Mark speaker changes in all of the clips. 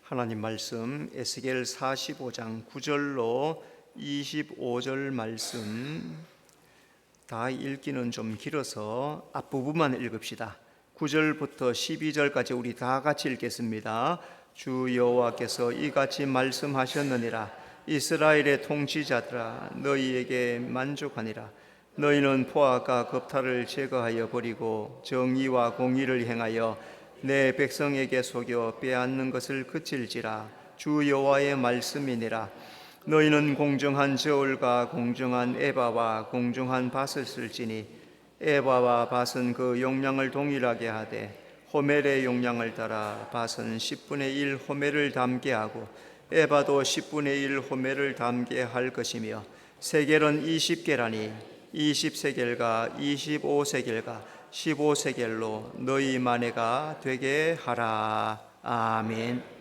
Speaker 1: 하나님 말씀 에스겔 45장 9절로 25절 말씀 다 읽기는 좀 길어서 앞부분만 읽읍시다. 9절부터 12절까지 우리 다 같이 읽겠습니다. 주 여호와께서 이같이 말씀하셨느니라. 이스라엘의 통치자들아, 너희에게 만족하니라. 너희는 포악과 겁탈을 제거하여 버리고 정의와 공의를 행하여 내 백성에게 속여 빼앗는 것을 그칠지라. 주 여호와의 말씀이니라. 너희는 공정한 저울과 공정한 에바와 공정한 밭을 쓸지니 에바와 밭은 그 용량을 동일하게 하되 호멜의 용량을 따라 밭은 10분의 1 호멜을 담게 하고 에바도 10분의 1 호멜을 담게 할 것이며 세겔은 20개라니 20세겔과 25세겔과 15세겔로 너희 만회가 되게 하라. 아멘.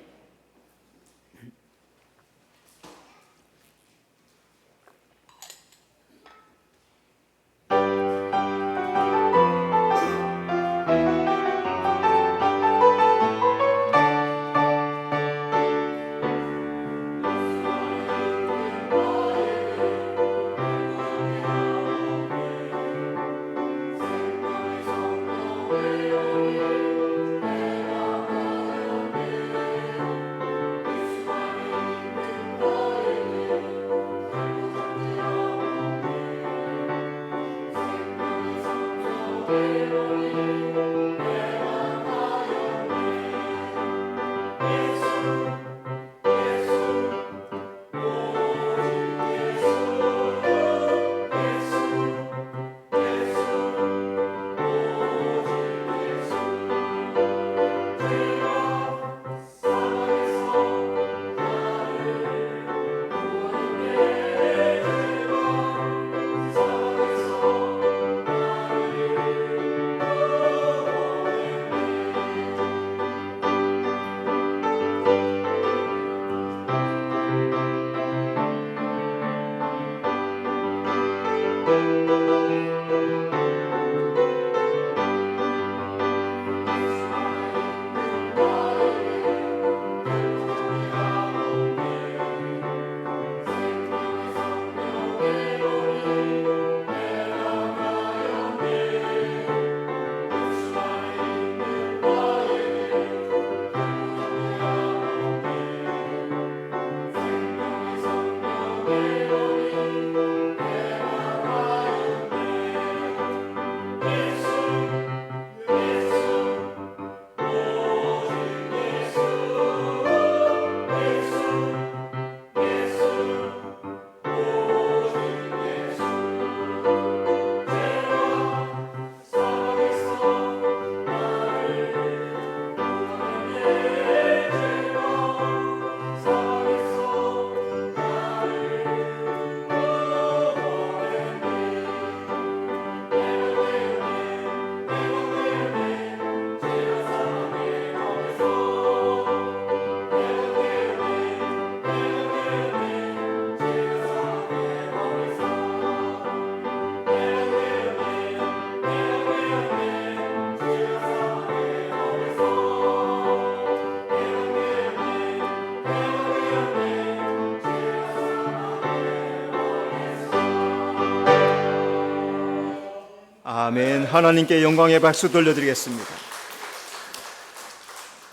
Speaker 1: 아멘. 하나님께 영광의 박수 돌려드리겠습니다.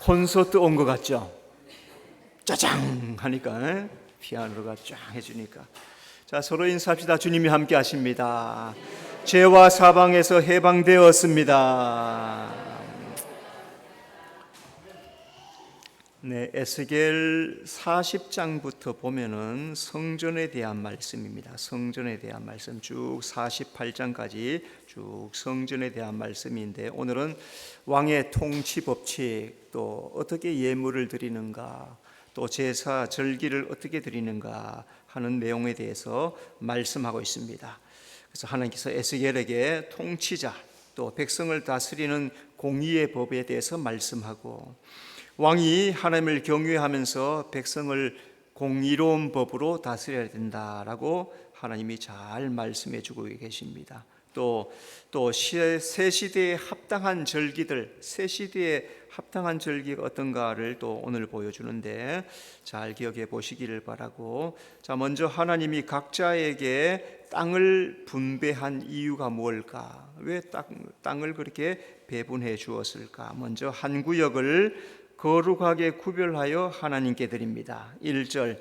Speaker 1: 콘서트 온 것 같죠? 짜장 하니까 피아노가 쫙 해주니까. 자, 서로 인사합시다. 주님이 함께 하십니다. 죄와 사방에서 해방되었습니다. 네, 에스겔 40장부터 보면은 성전에 대한 말씀입니다. 성전에 대한 말씀 쭉 48장까지 쭉 성전에 대한 말씀인데, 오늘은 왕의 통치 법칙, 또 어떻게 예물을 드리는가, 또 제사 절기를 어떻게 드리는가 하는 내용에 대해서 말씀하고 있습니다. 그래서 하나님께서 에스겔에게 통치자, 또 백성을 다스리는 공의의 법에 대해서 말씀하고, 왕이 하나님을 경외하면서 백성을 공의로운 법으로 다스려야 된다라고 하나님이 잘 말씀해 주고 계십니다. 또 새 시대에 합당한 절기들, 새 시대에 합당한 절기가 어떤가를 또 오늘 보여주는데 잘 기억해 보시기를 바라고, 자, 먼저 하나님이 각자에게 땅을 분배한 이유가 뭘까? 왜 땅을 그렇게 배분해 주었을까? 먼저 한 구역을 거룩하게 구별하여 하나님께 드립니다. 1절,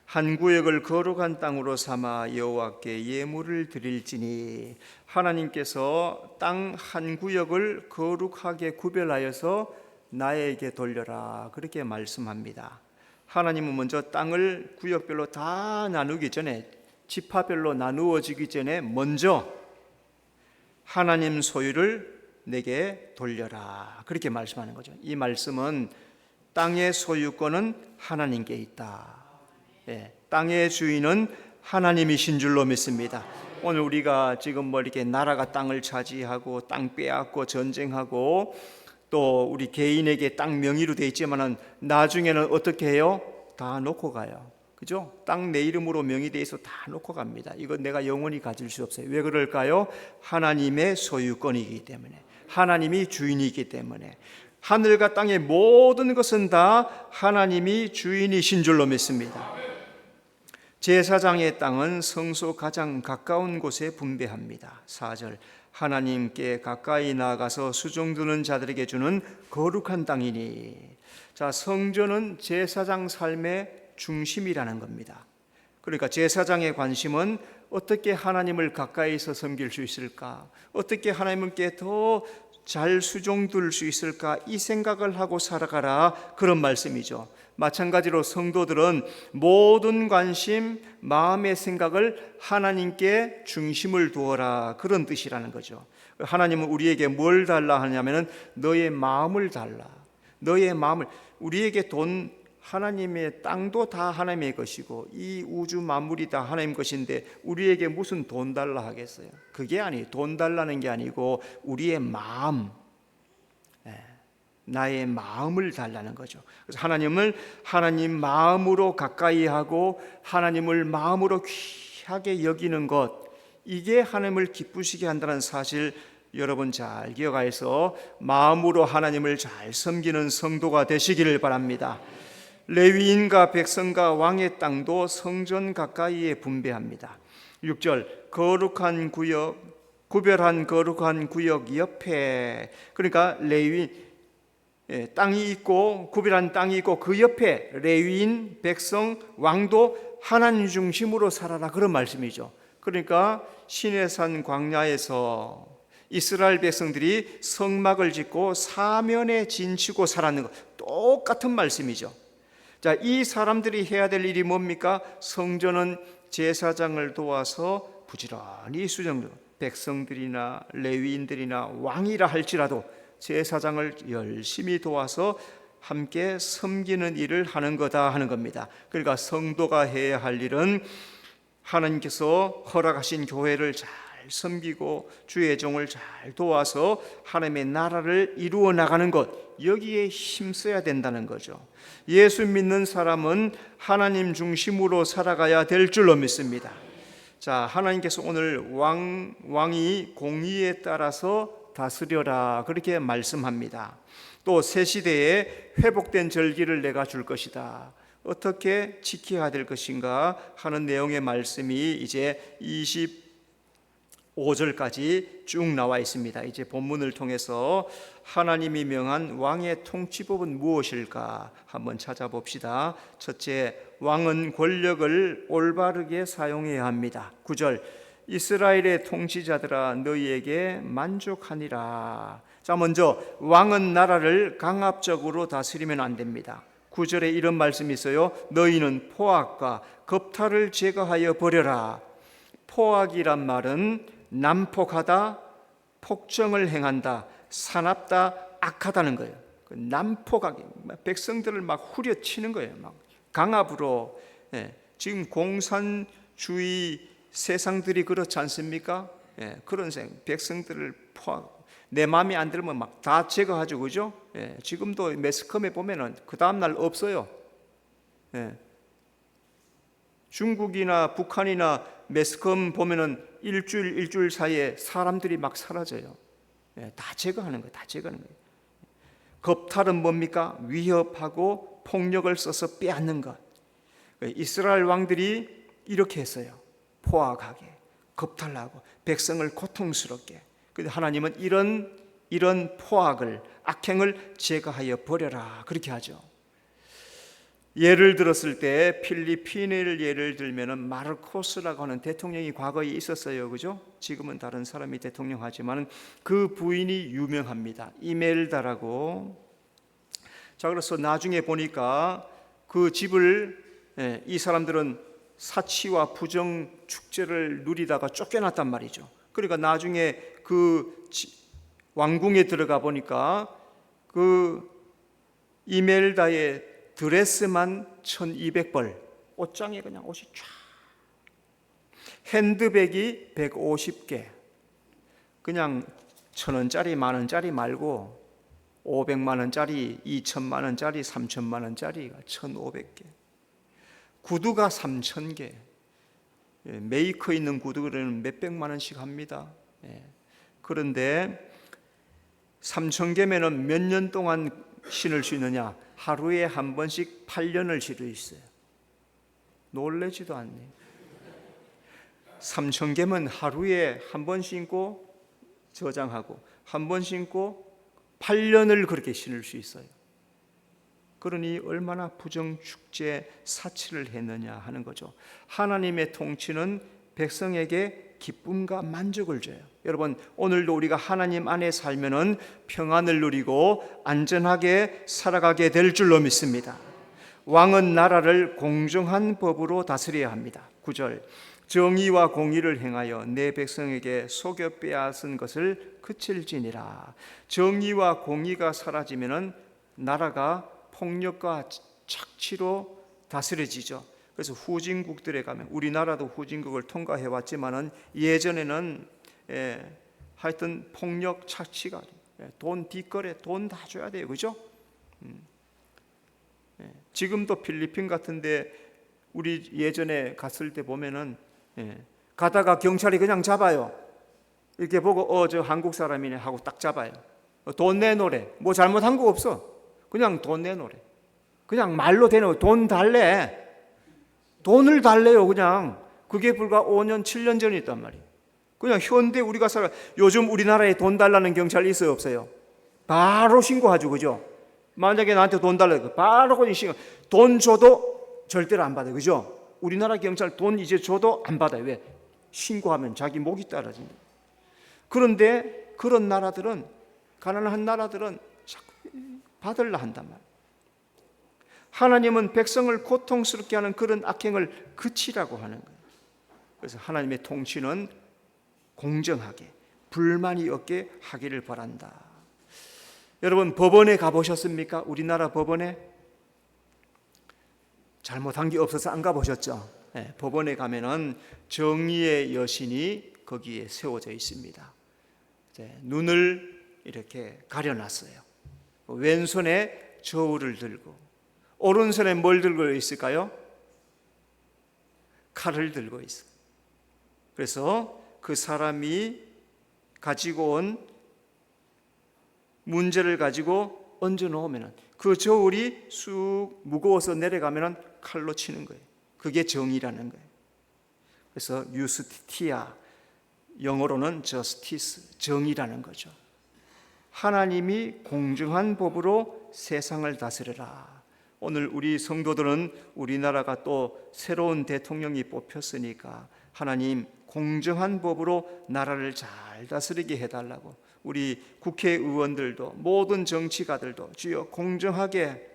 Speaker 1: 한 구역을 거룩한 땅으로 삼아 여호와께 예물을 드릴지니, 하나님께서 땅 한 구역을 거룩하게 구별하여서 나에게 돌려라, 그렇게 말씀합니다. 하나님은 먼저 땅을 구역별로 다 나누기 전에, 지파별로 나누어지기 전에 먼저 하나님 소유를 내게 돌려라, 그렇게 말씀하는 거죠. 이 말씀은 땅의 소유권은 하나님께 있다. 땅의 주인은 하나님이신 줄로 믿습니다. 오늘 우리가 지금 뭐 이렇게 나라가 땅을 차지하고 땅 빼앗고 전쟁하고 또 우리 개인에게 땅 명의로 돼 있지만은 나중에는 어떻게 해요? 다 놓고 가요. 그죠? 땅 내 이름으로 명의돼 있어 다 놓고 갑니다. 이건 내가 영원히 가질 수 없어요. 왜 그럴까요? 하나님의 소유권이기 때문에, 하나님이 주인이기 때문에. 하늘과 땅의 모든 것은 다 하나님이 주인이신 줄로 믿습니다. 제사장의 땅은 성소 가장 가까운 곳에 분배합니다. 4절, 하나님께 가까이 나아가서 수종드는 자들에게 주는 거룩한 땅이니. 자, 성전은 제사장 삶의 중심이라는 겁니다. 그러니까 제사장의 관심은 어떻게 하나님을 가까이서 섬길 수 있을까, 어떻게 하나님께 더 잘 수종들 수 있을까, 이 생각을 하고 살아가라, 그런 말씀이죠. 마찬가지로 성도들은 모든 관심, 마음의 생각을 하나님께 중심을 두어라, 그런 뜻이라는 거죠. 하나님은 우리에게 뭘 달라 하냐면은 너의 마음을 달라. 너의 마음을. 우리에게 돈, 하나님의 땅도 다 하나님의 것이고 이 우주 만물이 다 하나님 것인데 우리에게 무슨 돈 달라 하겠어요? 그게 돈 달라는 게 아니고 우리의 마음, 나의 마음을 달라는 거죠. 그래서 하나님을 하나님 마음으로 가까이 하고 하나님을 마음으로 귀하게 여기는 것, 이게 하나님을 기쁘시게 한다는 사실 여러분 잘 기억하여서 마음으로 하나님을 잘 섬기는 성도가 되시기를 바랍니다. 레위인과 백성과 왕의 땅도 성전 가까이에 분배합니다. 6절, 거룩한 구역, 구별한 거룩한 구역 옆에, 그러니까 레위인 땅이 있고 구별한 땅이 있고 그 옆에 레위인, 백성, 왕도 하나님 중심으로 살아라, 그런 말씀이죠. 그러니까 시내산 광야에서 이스라엘 백성들이 성막을 짓고 사면에 진치고 살았는 것, 똑같은 말씀이죠. 자, 이 사람들이 해야 될 일이 뭡니까? 성전은 제사장을 도와서 부지런히 수정, 백성들이나 레위인들이나 왕이라 할지라도 제사장을 열심히 도와서 함께 섬기는 일을 하는 거다 하는 겁니다. 그러니까 성도가 해야 할 일은 하나님께서 허락하신 교회를 잘 섬기고 주의 종을 잘 도와서 하나님의 나라를 이루어 나가는 것, 여기에 힘써야 된다는 거죠. 예수 믿는 사람은 하나님 중심으로 살아가야 될 줄로 믿습니다. 자, 하나님께서 오늘 왕이 공의에 따라서 다스려라, 그렇게 말씀합니다. 또 새 시대에 회복된 절기를 내가 줄 것이다. 어떻게 지켜야 될 것인가 하는 내용의 말씀이 이제 25절까지 쭉 나와 있습니다. 이제 본문을 통해서 하나님이 명한 왕의 통치법은 무엇일까 한번 찾아봅시다. 첫째, 왕은 권력을 올바르게 사용해야 합니다. 9절, 이스라엘의 통치자들아 너희에게 만족하니라. 자, 먼저 왕은 나라를 강압적으로 다스리면 안 됩니다. 9절에 이런 말씀이 있어요. 너희는 포악과 겁탈을 제거하여 버려라. 포악이란 말은 난폭하다, 폭정을 행한다, 사납다, 악하다는 거예요. 난폭하게 백성들을 막 후려치는 거예요. 막 강압으로. 지금 공산주의 세상들이 그렇지 않습니까? 그런 백성들을 포악, 내 마음에 안 들면 막 다 제거하죠, 그죠? 지금도 매스컴에 보면은 그 다음 날 없어요. 중국이나 북한이나 매스컴 보면은 일주일 사이에 사람들이 막 사라져요. 다 제거하는 거예요. 다 제거하는 거예요. 겁탈은 뭡니까? 위협하고 폭력을 써서 빼앗는 것. 이스라엘 왕들이 이렇게 했어요. 포악하게, 겁탈하고 백성을 고통스럽게. 근데 하나님은 이런 포악을, 악행을 제거하여 버려라, 그렇게 하죠. 예를 들었을 때 필리핀을 예를 들면은 마르코스라고 하는 대통령이 과거에 있었어요, 그죠? 지금은 다른 사람이 대통령 하지만 그 부인이 유명합니다. 이멜다라고. 자, 그래서 나중에 보니까 그 집을 이 사람들은 사치와 부정 축제를 누리다가 쫓겨났단 말이죠. 그러니까 나중에 그 왕궁에 들어가 보니까 그 이멜다의 드레스만 1200벌, 옷장에 그냥 옷이 쫙, 핸드백이 150개, 그냥 1000원짜리, 만원짜리 말고 500만원짜리, 2000만원짜리, 3000만원짜리가 1500개, 구두가 3000개, 메이커 있는 구두는 몇백만원씩 합니다. 그런데 3000개면은 몇 년 동안 신을 수 있느냐? 하루에 한 번씩 8년을 신을 수 있어요. 놀라지도 않네. 3000개면 하루에 한 번 신고 저장하고 한 번 신고 8년을 그렇게 신을 수 있어요. 그러니 얼마나 부정축제 사치를 했느냐 하는 거죠. 하나님의 통치는 백성에게 기쁨과 만족을 줘요. 여러분, 오늘도 우리가 하나님 안에 살면은 평안을 누리고 안전하게 살아가게 될 줄로 믿습니다. 왕은 나라를 공정한 법으로 다스려야 합니다. 9절, 정의와 공의를 행하여 내 백성에게 속여 빼앗은 것을 그칠지니라. 정의와 공의가 사라지면은 나라가 폭력과 착취로 다스려지죠. 그래서 후진국들에 가면, 우리나라도 후진국을 통과해 왔지만은 예전에는 하여튼 폭력, 착취가, 돈 뒷거래, 돈 다 줘야 돼요, 그죠? 지금도 필리핀 같은데 우리 예전에 갔을 때 보면은 가다가 경찰이 그냥 잡아요. 이렇게 보고 저 한국 사람이네 하고 딱 잡아요. 돈 내놓으래. 뭐 잘못한 거 없어. 그냥 돈 내놓으래. 그냥 말로 대놓고 돈 달래. 돈을 달래요, 그냥. 그게 불과 5년, 7년 전이었단 말이에요. 그냥 현대 우리가 요즘 우리나라에 돈 달라는 경찰 있어요, 없어요? 바로 신고하죠, 그죠? 만약에 나한테 돈 달라고 바로 그냥 신고. 돈 줘도 절대로 안 받아요, 그죠? 우리나라 경찰 돈 이제 줘도 안 받아요. 왜? 신고하면 자기 목이 떨어진다. 그런데 그런 나라들은, 가난한 나라들은 자꾸 받으려 한단 말이에요. 하나님은 백성을 고통스럽게 하는 그런 악행을 그치라고 하는 거예요. 그래서 하나님의 통치는 공정하게, 불만이 없게 하기를 바란다. 여러분, 법원에 가보셨습니까? 우리나라 법원에 잘못한 게 없어서 안 가보셨죠? 네, 법원에 가면은 정의의 여신이 거기에 세워져 있습니다. 눈을 이렇게 가려놨어요. 왼손에 저울을 들고, 오른손에 뭘 들고 있을까요? 칼을 들고 있어요. 그래서 그 사람이 가지고 온 문제를 가지고 얹어 놓으면 그 저울이 쑥 무거워서 내려가면 칼로 치는 거예요. 그게 정의라는 거예요. 그래서 유스티티아, 영어로는 저스티스, 정의라는 거죠. 하나님이 공정한 법으로 세상을 다스려라. 오늘 우리 성도들은 우리나라가 또 새로운 대통령이 뽑혔으니까 하나님 공정한 법으로 나라를 잘 다스리게 해달라고, 우리 국회의원들도 모든 정치가들도 주여 공정하게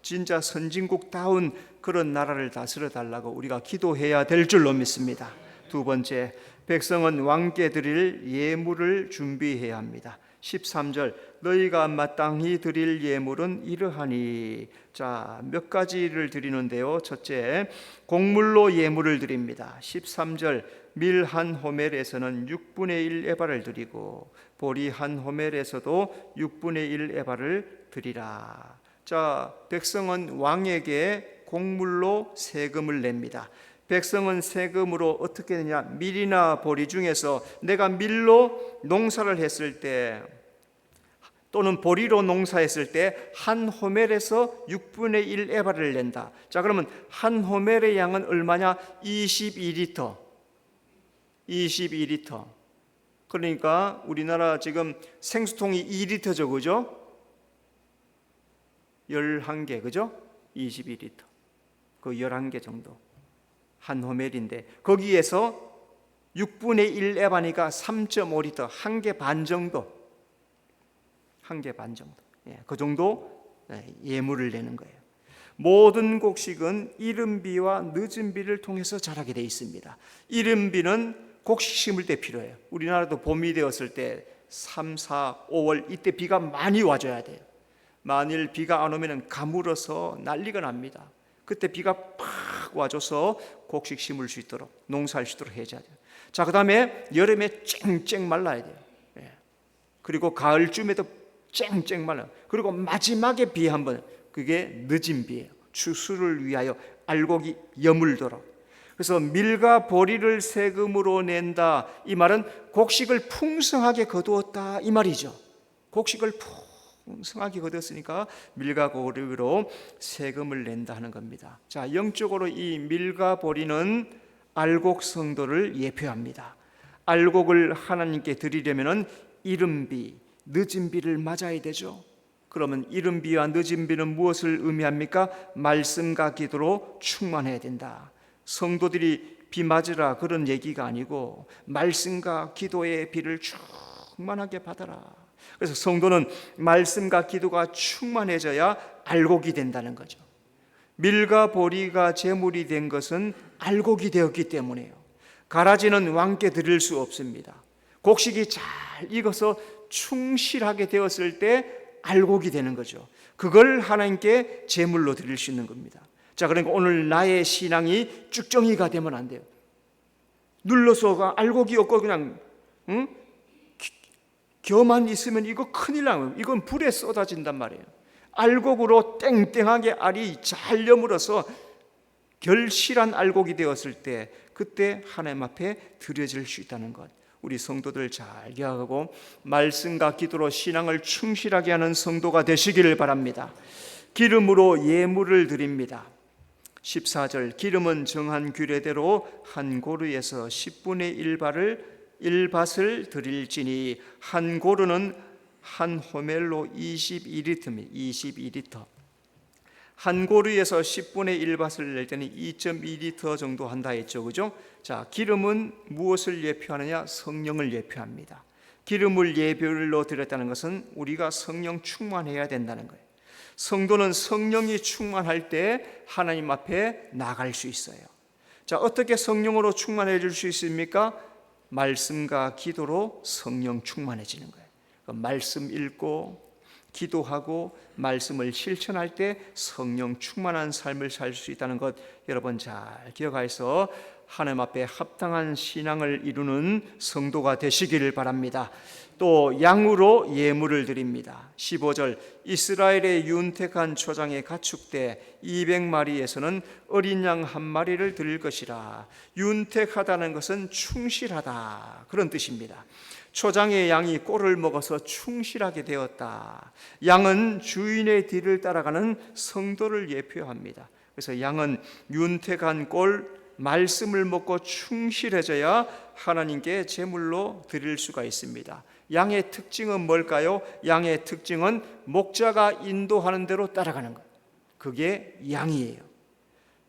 Speaker 1: 진짜 선진국다운 그런 나라를 다스려 달라고 우리가 기도해야 될 줄로 믿습니다. 두 번째, 백성은 왕께 드릴 예물을 준비해야 합니다. 13절, 너희가 마땅히 드릴 예물은 이러하니. 자, 몇 가지를 드리는데요. 첫째, 곡물로 예물을 드립니다. 13절, 밀 한 호멜에서는 6분의 1 에바를 드리고 보리 한 호멜에서도 6분의 1 에바를 드리라. 자, 백성은 왕에게 곡물로 세금을 냅니다. 백성은 세금으로 어떻게 되냐? 밀이나 보리 중에서 내가 밀로 농사를 했을 때 또는 보리로 농사했을 때 한 호멜에서 6분의 1 에바를 낸다. 자, 그러면 한 호멜의 양은 얼마냐? 22리터. 22리터. 그러니까 우리나라 지금 생수통이 2리터죠, 그죠? 11개, 그죠? 22리터. 그 11개 정도. 한 호멜인데 거기에서 6분의 1 에바니까 3.5리터, 한 개 반 정도. 한 개 반 정도. 그 정도 예물을 내는 거예요. 모든 곡식은 이른비와 늦은비를 통해서 자라게 되어 있습니다. 이른비는 곡식 심을 때 필요해요. 우리나라도 봄이 되었을 때 3, 4, 5월 이때 비가 많이 와줘야 돼요. 만일 비가 안 오면 가물어서 난리가 납니다. 그때 비가 팍 와줘서 곡식 심을 수 있도록, 농사할 수 있도록 해줘야 돼요. 자, 그 다음에 여름에 쨍쨍 말라야 돼요. 그리고 가을쯤에도 쨍쨍 말라요. 그리고 마지막에 비 한 번, 그게 늦은 비예요. 추수를 위하여 알곡이 여물도록. 그래서 밀과 보리를 세금으로 낸다, 이 말은 곡식을 풍성하게 거두었다, 이 말이죠. 곡식을 풍성하게 거두었으니까 밀과 보리로 세금을 낸다 하는 겁니다. 자, 영적으로 이 밀과 보리는 알곡 성도를 예표합니다. 알곡을 하나님께 드리려면 이른 비, 늦은 비를 맞아야 되죠. 그러면 이른 비와 늦은 비는 무엇을 의미합니까? 말씀과 기도로 충만해야 된다. 성도들이 비 맞으라 그런 얘기가 아니고 말씀과 기도의 비를 충만하게 받아라. 그래서 성도는 말씀과 기도가 충만해져야 알곡이 된다는 거죠. 밀과 보리가 제물이 된 것은 알곡이 되었기 때문에요. 가라지는 왕께 드릴 수 없습니다. 곡식이 잘 익어서 충실하게 되었을 때 알곡이 되는 거죠. 그걸 하나님께 제물로 드릴 수 있는 겁니다. 자, 그러니까 오늘 나의 신앙이 쭉정이가 되면 안 돼요. 눌러서 알곡이 없고 그냥 겨만 있으면 이거 큰일 나요. 이건 불에 쏟아진단 말이에요. 알곡으로 땡땡하게 알이 잘 여물어서 결실한 알곡이 되었을 때 그때 하나님 앞에 드려질 수 있다는 것, 우리 성도들 잘 기억하고 말씀과 기도로 신앙을 충실하게 하는 성도가 되시기를 바랍니다. 기름으로 예물을 드립니다. 14절, 기름은 정한 규례대로 한 고루에서 10분의 1밭을 드릴지니 한 고루는 한 호멜로 22리터입니다. 22리터. 한 고루에서 10분의 1밭을 낼 때는 2.2리터 정도 한다 했죠, 그죠? 자, 기름은 무엇을 예표하느냐? 성령을 예표합니다. 기름을 예별로 드렸다는 것은 우리가 성령 충만해야 된다는 거예요. 성도는 성령이 충만할 때 하나님 앞에 나갈 수 있어요. 자, 어떻게 성령으로 충만해질 수 있습니까? 말씀과 기도로 성령 충만해지는 거예요. 말씀 읽고 기도하고 말씀을 실천할 때 성령 충만한 삶을 살 수 있다는 것 여러분 잘 기억하셔서 하나님 앞에 합당한 신앙을 이루는 성도가 되시기를 바랍니다. 또 양으로 예물을 드립니다. 15절, 이스라엘의 윤택한 초장에 가축대 200마리에서는 어린 양 한 마리를 드릴 것이라. 윤택하다는 것은 충실하다, 그런 뜻입니다. 초장의 양이 꼴을 먹어서 충실하게 되었다. 양은 주인의 뒤를 따라가는 성도를 예표합니다. 그래서 양은 윤택한 꼴, 말씀을 먹고 충실해져야 하나님께 제물로 드릴 수가 있습니다. 양의 특징은 뭘까요? 양의 특징은 목자가 인도하는 대로 따라가는 것, 그게 양이에요.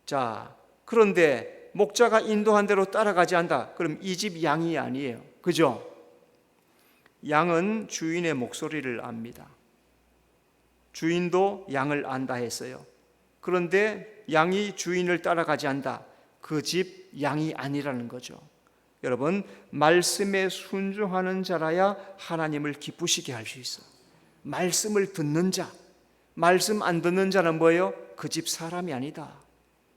Speaker 1: 자, 그런데 목자가 인도한 대로 따라가지 않는다, 그럼 이 집 양이 아니에요, 그죠? 양은 주인의 목소리를 압니다. 주인도 양을 안다 했어요. 그런데 양이 주인을 따라가지 않는다, 그 집 양이 아니라는 거죠. 여러분, 말씀에 순종하는 자라야 하나님을 기쁘시게 할 수 있어요. 말씀을 듣는 자, 말씀 안 듣는 자는 뭐예요? 그 집 사람이 아니다,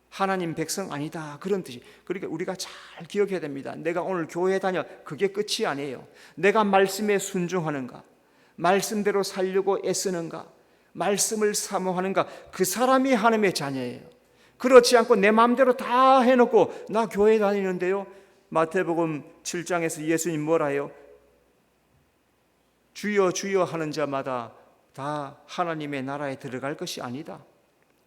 Speaker 1: 하나님 백성 아니다, 그런 뜻이. 그러니까 우리가 잘 기억해야 됩니다. 내가 오늘 교회 다녀, 그게 끝이 아니에요. 내가 말씀에 순종하는가, 말씀대로 살려고 애쓰는가, 말씀을 사모하는가, 그 사람이 하나님의 자녀예요. 그렇지 않고 내 마음대로 다 해놓고 나 교회 다니는데요. 마태복음 7장에서 예수님 뭐라 해요? 주여 주여 하는 자마다 다 하나님의 나라에 들어갈 것이 아니다.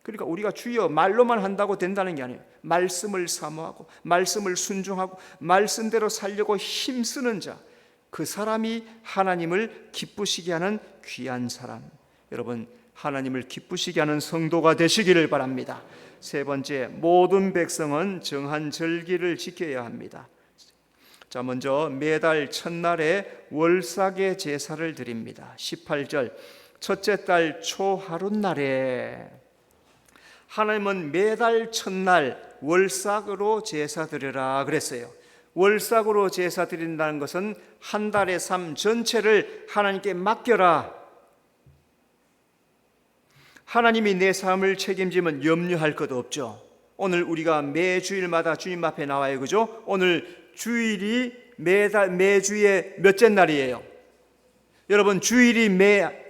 Speaker 1: 그러니까 우리가 주여 말로만 한다고 된다는 게 아니에요. 말씀을 사모하고 말씀을 순종하고 말씀대로 살려고 힘쓰는 자, 그 사람이 하나님을 기쁘시게 하는 귀한 사람. 여러분, 하나님을 기쁘시게 하는 성도가 되시기를 바랍니다. 세 번째, 모든 백성은 정한 절기를 지켜야 합니다. 자, 먼저 매달 첫날에 월삭의 제사를 드립니다. 18절, 첫째 달 초하룻날에 하나님은 매달 첫날 월삭으로 제사 드리라 그랬어요. 월삭으로 제사 드린다는 것은 한 달의 삶 전체를 하나님께 맡겨라. 하나님이 내 삶을 책임지면 염려할 것 없죠. 오늘 우리가 매주일마다 주님 앞에 나와요, 그죠? 오늘 주일이 매주의 몇째 날이에요? 여러분, 주일이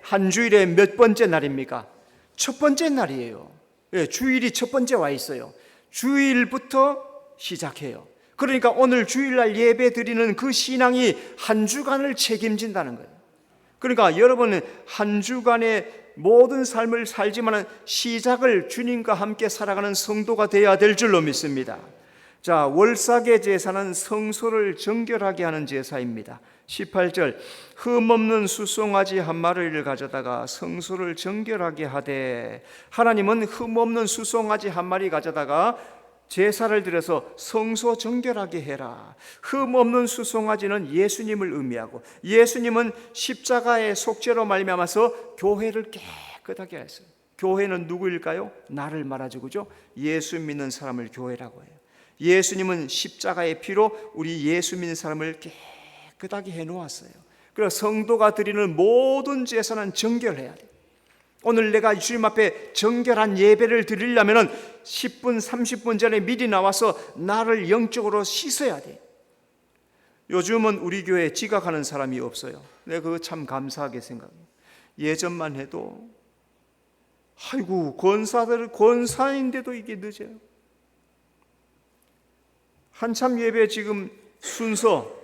Speaker 1: 한 주일에 몇 번째 날입니까? 첫 번째 날이에요. 주일이 첫 번째 와 있어요. 주일부터 시작해요. 그러니까 오늘 주일날 예배 드리는 그 신앙이 한 주간을 책임진다는 거예요. 그러니까 여러분은 한 주간의 모든 삶을 살지만 시작을 주님과 함께 살아가는 성도가 되어야 될 줄로 믿습니다. 자, 월삭의 제사는 성소를 정결하게 하는 제사입니다. 18절, 흠없는 수송아지 한 마리를 가져다가 성소를 정결하게 하되, 하나님은 흠없는 수송아지 한 마리 가져다가 제사를 드려서 성소 정결하게 해라. 흠없는 수송아지는 예수님을 의미하고, 예수님은 십자가의 속죄로 말미암아서 교회를 깨끗하게 했어요. 교회는 누구일까요? 나를 말하죠, 그죠? 예수 믿는 사람을 교회라고 해요. 예수님은 십자가의 피로 우리 예수 믿는 사람을 깨끗하게 해놓았어요. 그래서 성도가 드리는 모든 제사는 정결해야 돼요. 오늘 내가 주님 앞에 정결한 예배를 드리려면 10분, 30분 전에 미리 나와서 나를 영적으로 씻어야 돼. 요즘은 우리 교회에 지각하는 사람이 없어요. 내가 그거 참 감사하게 생각해요. 예전만 해도 아이고, 권사인데도 이게 늦어요. 한참 예배 지금 순서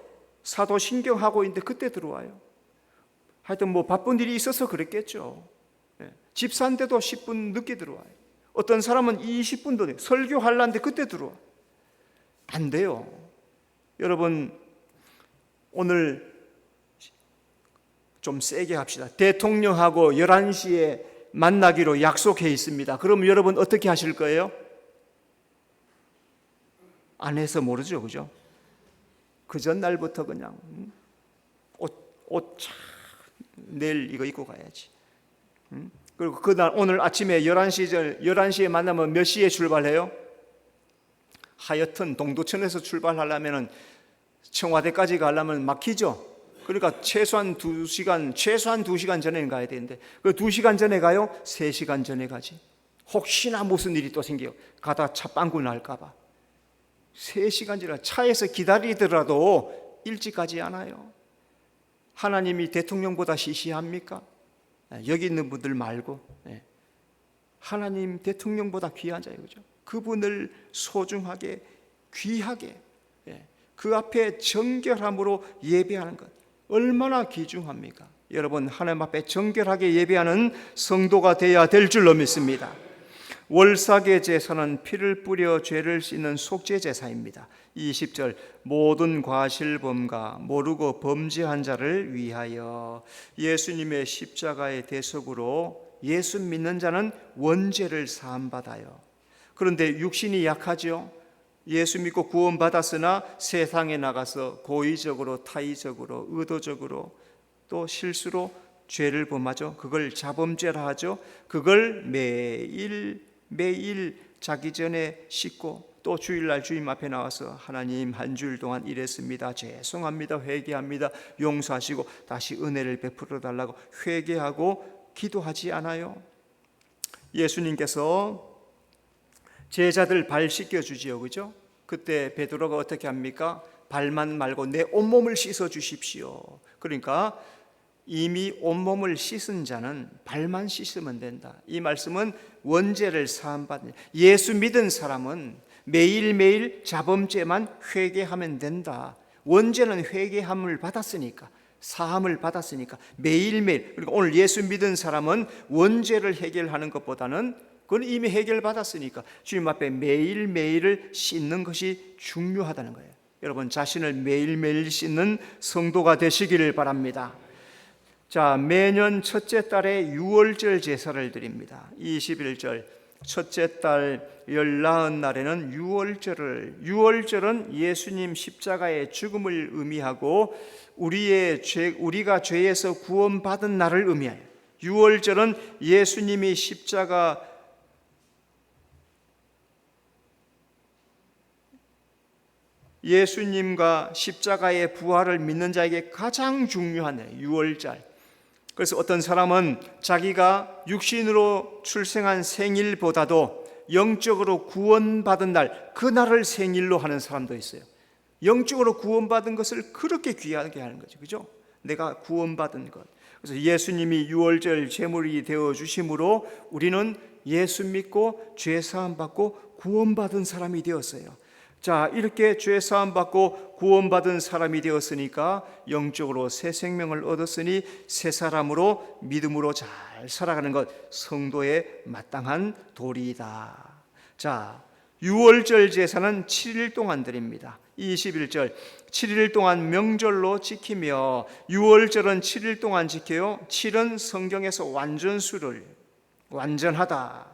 Speaker 1: 사도신경하고 있는데 그때 들어와요. 하여튼 뭐 바쁜 일이 있어서 그랬겠죠. 집사인데도 10분 늦게 들어와요. 어떤 사람은 20분도 돼요. 설교하려는데 그때 들어와. 안 돼요. 여러분, 오늘 좀 세게 합시다. 대통령하고 11시에 만나기로 약속해 있습니다. 그럼 여러분 어떻게 하실 거예요? 안 해서 모르죠, 그죠? 그 전날부터 그냥 옷 내일 이거 입고 가야지. 그리고 그날 오늘 아침에 11시에 만나면 몇 시에 출발해요? 하여튼 동두천에서 출발하려면 청와대까지 가려면 막히죠. 그러니까 최소한 2시간 전에 가야 되는데 그 2시간 전에 가요? 3시간 전에 가지. 혹시나 무슨 일이 또 생겨요. 가다 차 빵꾸 날까 봐. 3시간 전에 차에서 기다리더라도 일찍 가지 않아요. 하나님이 대통령보다 시시합니까? 여기 있는 분들 말고 하나님 대통령보다 귀한 자예요, 그죠? 그분을 소중하게 귀하게 그 앞에 정결함으로 예배하는 것 얼마나 귀중합니까? 여러분, 하나님 앞에 정결하게 예배하는 성도가 되어야 될 줄로 믿습니다. 월삭의 제사는 피를 뿌려 죄를 씻는 속죄 제사입니다. 20절, 모든 과실범과 모르고 범죄한 자를 위하여. 예수님의 십자가의 대속으로 예수 믿는 자는 원죄를 사함받아요. 그런데 육신이 약하죠. 예수 믿고 구원받았으나 세상에 나가서 고의적으로, 타의적으로, 의도적으로 또 실수로 죄를 범하죠. 그걸 자범죄라 하죠. 그걸 매일 자기 전에 씻고 또 주일날 주님 앞에 나와서 하나님, 한 주일 동안 이랬습니다, 죄송합니다, 회개합니다, 용서하시고 다시 은혜를 베풀어 달라고 회개하고 기도하지 않아요? 예수님께서 제자들 발 씻겨주지요, 그죠? 그때 베드로가 어떻게 합니까? 발만 말고 내 온몸을 씻어 주십시오. 그러니까 이미 온몸을 씻은 자는 발만 씻으면 된다. 이 말씀은 원죄를 사함받는, 예수 믿은 사람은 매일매일 자범죄만 회개하면 된다. 원죄는 회개함을 받았으니까, 사함을 받았으니까 매일매일, 그리고 오늘 예수 믿은 사람은 원죄를 해결하는 것보다는 그건 이미 해결받았으니까 주님 앞에 매일매일을 씻는 것이 중요하다는 거예요. 여러분, 자신을 매일매일 씻는 성도가 되시기를 바랍니다. 자, 매년 첫째 달에 유월절 제사를 드립니다. 21절 첫째 달 열나은 날에는 유월절은 예수님 십자가의 죽음을 의미하고 우리가 죄에서 구원받은 날을 의미해요. 유월절은 예수님이 예수님과 십자가의 부활을 믿는 자에게 가장 중요한 유월절. 그래서 어떤 사람은 자기가 육신으로 출생한 생일보다도 영적으로 구원받은 날, 그 날을 생일로 하는 사람도 있어요. 영적으로 구원받은 것을 그렇게 귀하게 하는 거죠. 그죠? 내가 구원받은 것. 그래서 예수님이 유월절 제물이 되어 주심으로 우리는 예수 믿고 죄 사함 받고 구원받은 사람이 되었어요. 자, 이렇게 죄 사함 받고 구원받은 사람이 되었으니까 영적으로 새 생명을 얻었으니 새 사람으로 믿음으로 잘 살아가는 것, 성도의 마땅한 도리이다. 자, 유월절 제사는 7일 동안 드립니다. 21절 7일 동안 명절로 지키며, 유월절은 7일 동안 지켜요. 7은 성경에서 완전수를, 완전하다.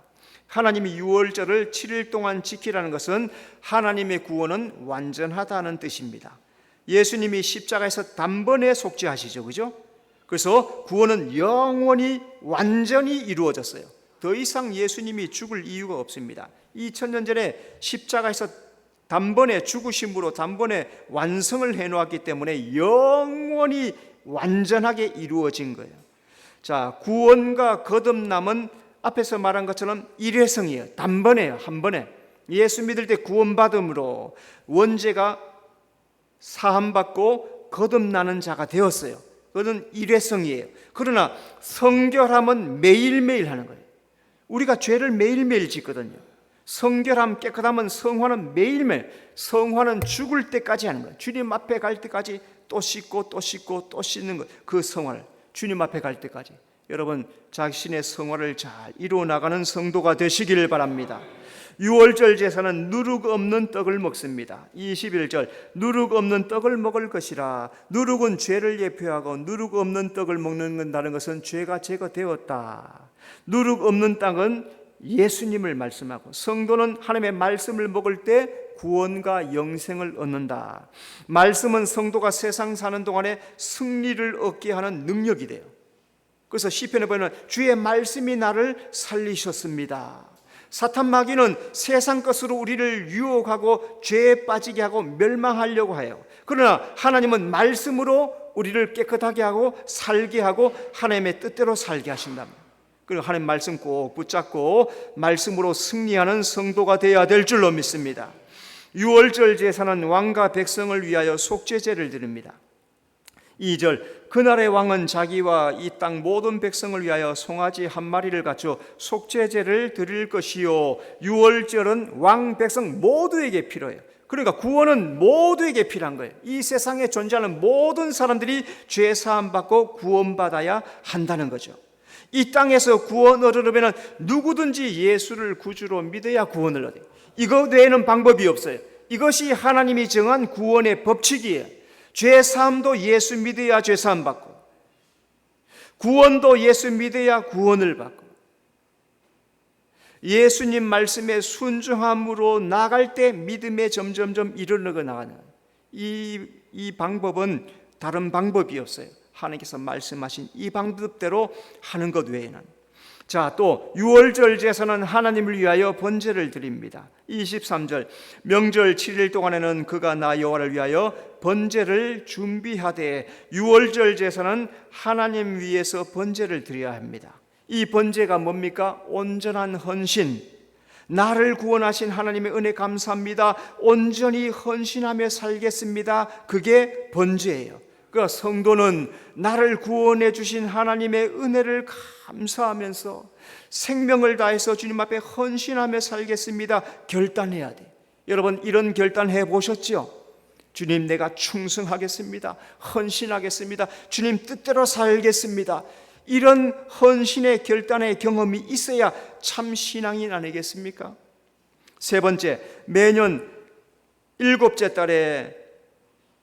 Speaker 1: 하나님이 유월절을 7일 동안 지키라는 것은 하나님의 구원은 완전하다는 뜻입니다. 예수님이 십자가에서 단번에 속죄하시죠. 그죠? 그래서 구원은 영원히 완전히 이루어졌어요. 더 이상 예수님이 죽을 이유가 없습니다. 2000년 전에 십자가에서 단번에 죽으심으로 단번에 완성을 해놓았기 때문에 영원히 완전하게 이루어진 거예요. 자, 구원과 거듭남은 앞에서 말한 것처럼 일회성이에요. 단번에요. 한 번에. 예수 믿을 때 구원받음으로 원죄가 사함받고 거듭나는 자가 되었어요. 그것은 일회성이에요. 그러나 성결함은 매일매일 하는 거예요. 우리가 죄를 매일매일 짓거든요. 성결함, 깨끗함은, 성화는 매일매일, 성화는 죽을 때까지 하는 거예요. 주님 앞에 갈 때까지 또 씻고 또 씻고 또 씻는 것, 그 성화를 주님 앞에 갈 때까지. 여러분, 자신의 성화를 잘 이루어 나가는 성도가 되시기를 바랍니다. 유월절 제사는 누룩 없는 떡을 먹습니다. 21절 누룩 없는 떡을 먹을 것이라. 누룩은 죄를 예표하고 누룩 없는 떡을 먹는다는 것은 죄가 제거되었다. 누룩 없는 떡은 예수님을 말씀하고, 성도는 하나님의 말씀을 먹을 때 구원과 영생을 얻는다. 말씀은 성도가 세상 사는 동안에 승리를 얻게 하는 능력이 돼요. 그래서 시편에 보면 주의 말씀이 나를 살리셨습니다. 사탄 마귀는 세상 것으로 우리를 유혹하고 죄에 빠지게 하고 멸망하려고 해요. 그러나 하나님은 말씀으로 우리를 깨끗하게 하고 살게 하고 하나님의 뜻대로 살게 하신답니다. 그리고 하나님 말씀 꼭 붙잡고 말씀으로 승리하는 성도가 되어야 될 줄로 믿습니다. 유월절 제사는 왕과 백성을 위하여 속죄제를 드립니다. 2절 그날의 왕은 자기와 이 땅 모든 백성을 위하여 송아지 한 마리를 갖추어 속죄제를 드릴 것이요. 유월절은 왕 백성 모두에게 필요해요. 그러니까 구원은 모두에게 필요한 거예요. 이 세상에 존재하는 모든 사람들이 죄 사함 받고 구원받아야 한다는 거죠. 이 땅에서 구원 얻으려면 누구든지 예수를 구주로 믿어야 구원을 얻어요. 이거 외에는 방법이 없어요. 이것이 하나님이 정한 구원의 법칙이에요. 죄사함도 예수 믿어야 죄사함 받고, 구원도 예수 믿어야 구원을 받고, 예수님 말씀에 순종함으로 나갈 때 믿음에 점점점 이르러 나가는 이 방법은 다른 방법이 없어요. 하나님께서 말씀하신 이 방법대로 하는 것 외에는. 자, 또 유월절 제사는 하나님을 위하여 번제를 드립니다. 23절 명절 7일 동안에는 그가 나 여호와를 위하여 번제를 준비하되, 유월절 제사는 하나님 위해서 번제를 드려야 합니다. 이 번제가 뭡니까? 온전한 헌신. 나를 구원하신 하나님의 은혜 감사합니다. 온전히 헌신하며 살겠습니다. 그게 번제예요. 그 성도는 나를 구원해 주신 하나님의 은혜를 감사하면서 생명을 다해서 주님 앞에 헌신하며 살겠습니다. 결단해야 돼. 여러분, 이런 결단해 보셨죠? 주님, 내가 충성하겠습니다. 헌신하겠습니다. 주님 뜻대로 살겠습니다. 이런 헌신의 결단의 경험이 있어야 참 신앙인 아니겠습니까? 세 번째, 매년 7째 달에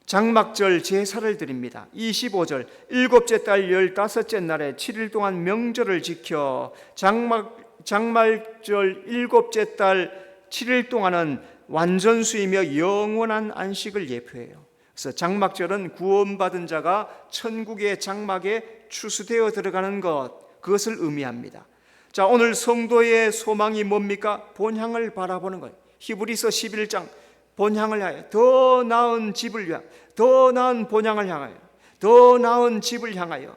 Speaker 1: 장막절 제사를 드립니다. 25절, 7째 달 15째 날에 7일 동안 명절을 지켜 장막절 7째 달 7일 동안은 완전수이며 영원한 안식을 예표해요. 그래서 장막절은 구원받은 자가 천국의 장막에 추수되어 들어가는 것, 그것을 의미합니다. 자, 오늘 성도의 소망이 뭡니까? 본향을 바라보는 거예요. 히브리서 11장, 본향을 향하여, 더 나은 집을 향하여, 더 나은 본향을 향하여, 더 나은 집을 향하여.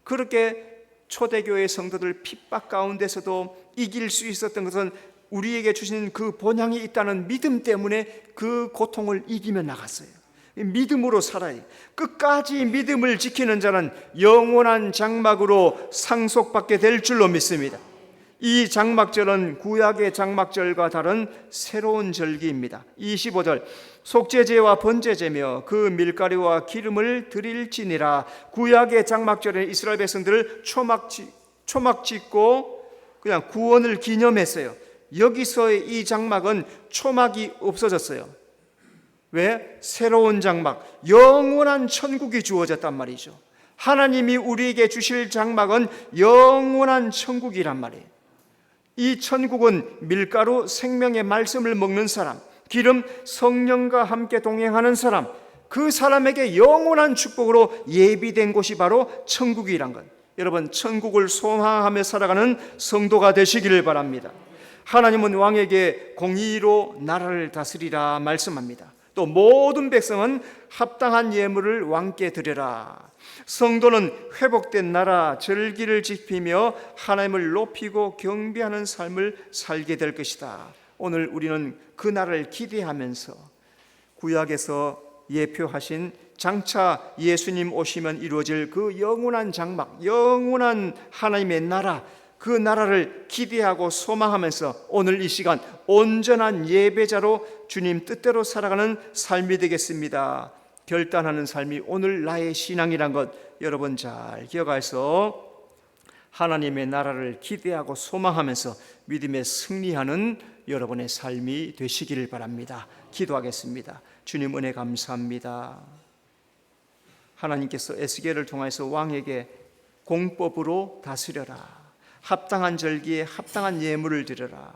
Speaker 1: 그렇게 초대교회 성도들 핍박 가운데서도 이길 수 있었던 것은 우리에게 주신 그 본향이 있다는 믿음 때문에 그 고통을 이기며 나갔어요. 믿음으로 살아요. 끝까지 믿음을 지키는 자는 영원한 장막으로 상속받게 될 줄로 믿습니다. 이 장막절은 구약의 장막절과 다른 새로운 절기입니다. 25절, 속죄제와 번제제며 그 밀가루와 기름을 드릴지니라. 구약의 장막절에 이스라엘 백성들을 초막 짓고 그냥 구원을 기념했어요. 여기서의 이 장막은 초막이 없어졌어요. 왜? 새로운 장막, 영원한 천국이 주어졌단 말이죠. 하나님이 우리에게 주실 장막은 영원한 천국이란 말이에요. 이 천국은 밀가루 생명의 말씀을 먹는 사람, 기름 성령과 함께 동행하는 사람, 그 사람에게 영원한 축복으로 예비된 곳이 바로 천국이란 것. 여러분, 천국을 소망하며 살아가는 성도가 되시기를 바랍니다. 하나님은 왕에게 공의로 나라를 다스리라 말씀합니다. 또 모든 백성은 합당한 예물을 왕께 드려라. 성도는 회복된 나라 절기를 지키며 하나님을 높이고 경배하는 삶을 살게 될 것이다. 오늘 우리는 그 날을 기대하면서 구약에서 예표하신 장차 예수님 오시면 이루어질 그 영원한 장막, 영원한 하나님의 나라, 그 나라를 기대하고 소망하면서 오늘 이 시간 온전한 예배자로 주님 뜻대로 살아가는 삶이 되겠습니다. 결단하는 삶이 오늘 나의 신앙이란 것 여러분 잘 기억해서 하나님의 나라를 기대하고 소망하면서 믿음에 승리하는 여러분의 삶이 되시기를 바랍니다. 기도하겠습니다. 주님, 은혜 감사합니다. 하나님께서 에스겔을 통해서 왕에게 공법으로 다스려라, 합당한 절기에 합당한 예물을 드려라,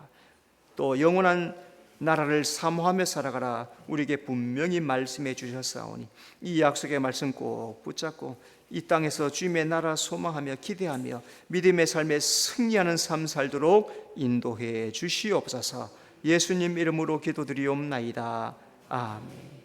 Speaker 1: 또 영원한 나라를 사모하며 살아가라, 우리에게 분명히 말씀해 주셨사오니 이 약속의 말씀 꼭 붙잡고 이 땅에서 주님의 나라 소망하며 기대하며 믿음의 삶에 승리하는 삶 살도록 인도해 주시옵소서. 예수님 이름으로 기도드리옵나이다. 아멘.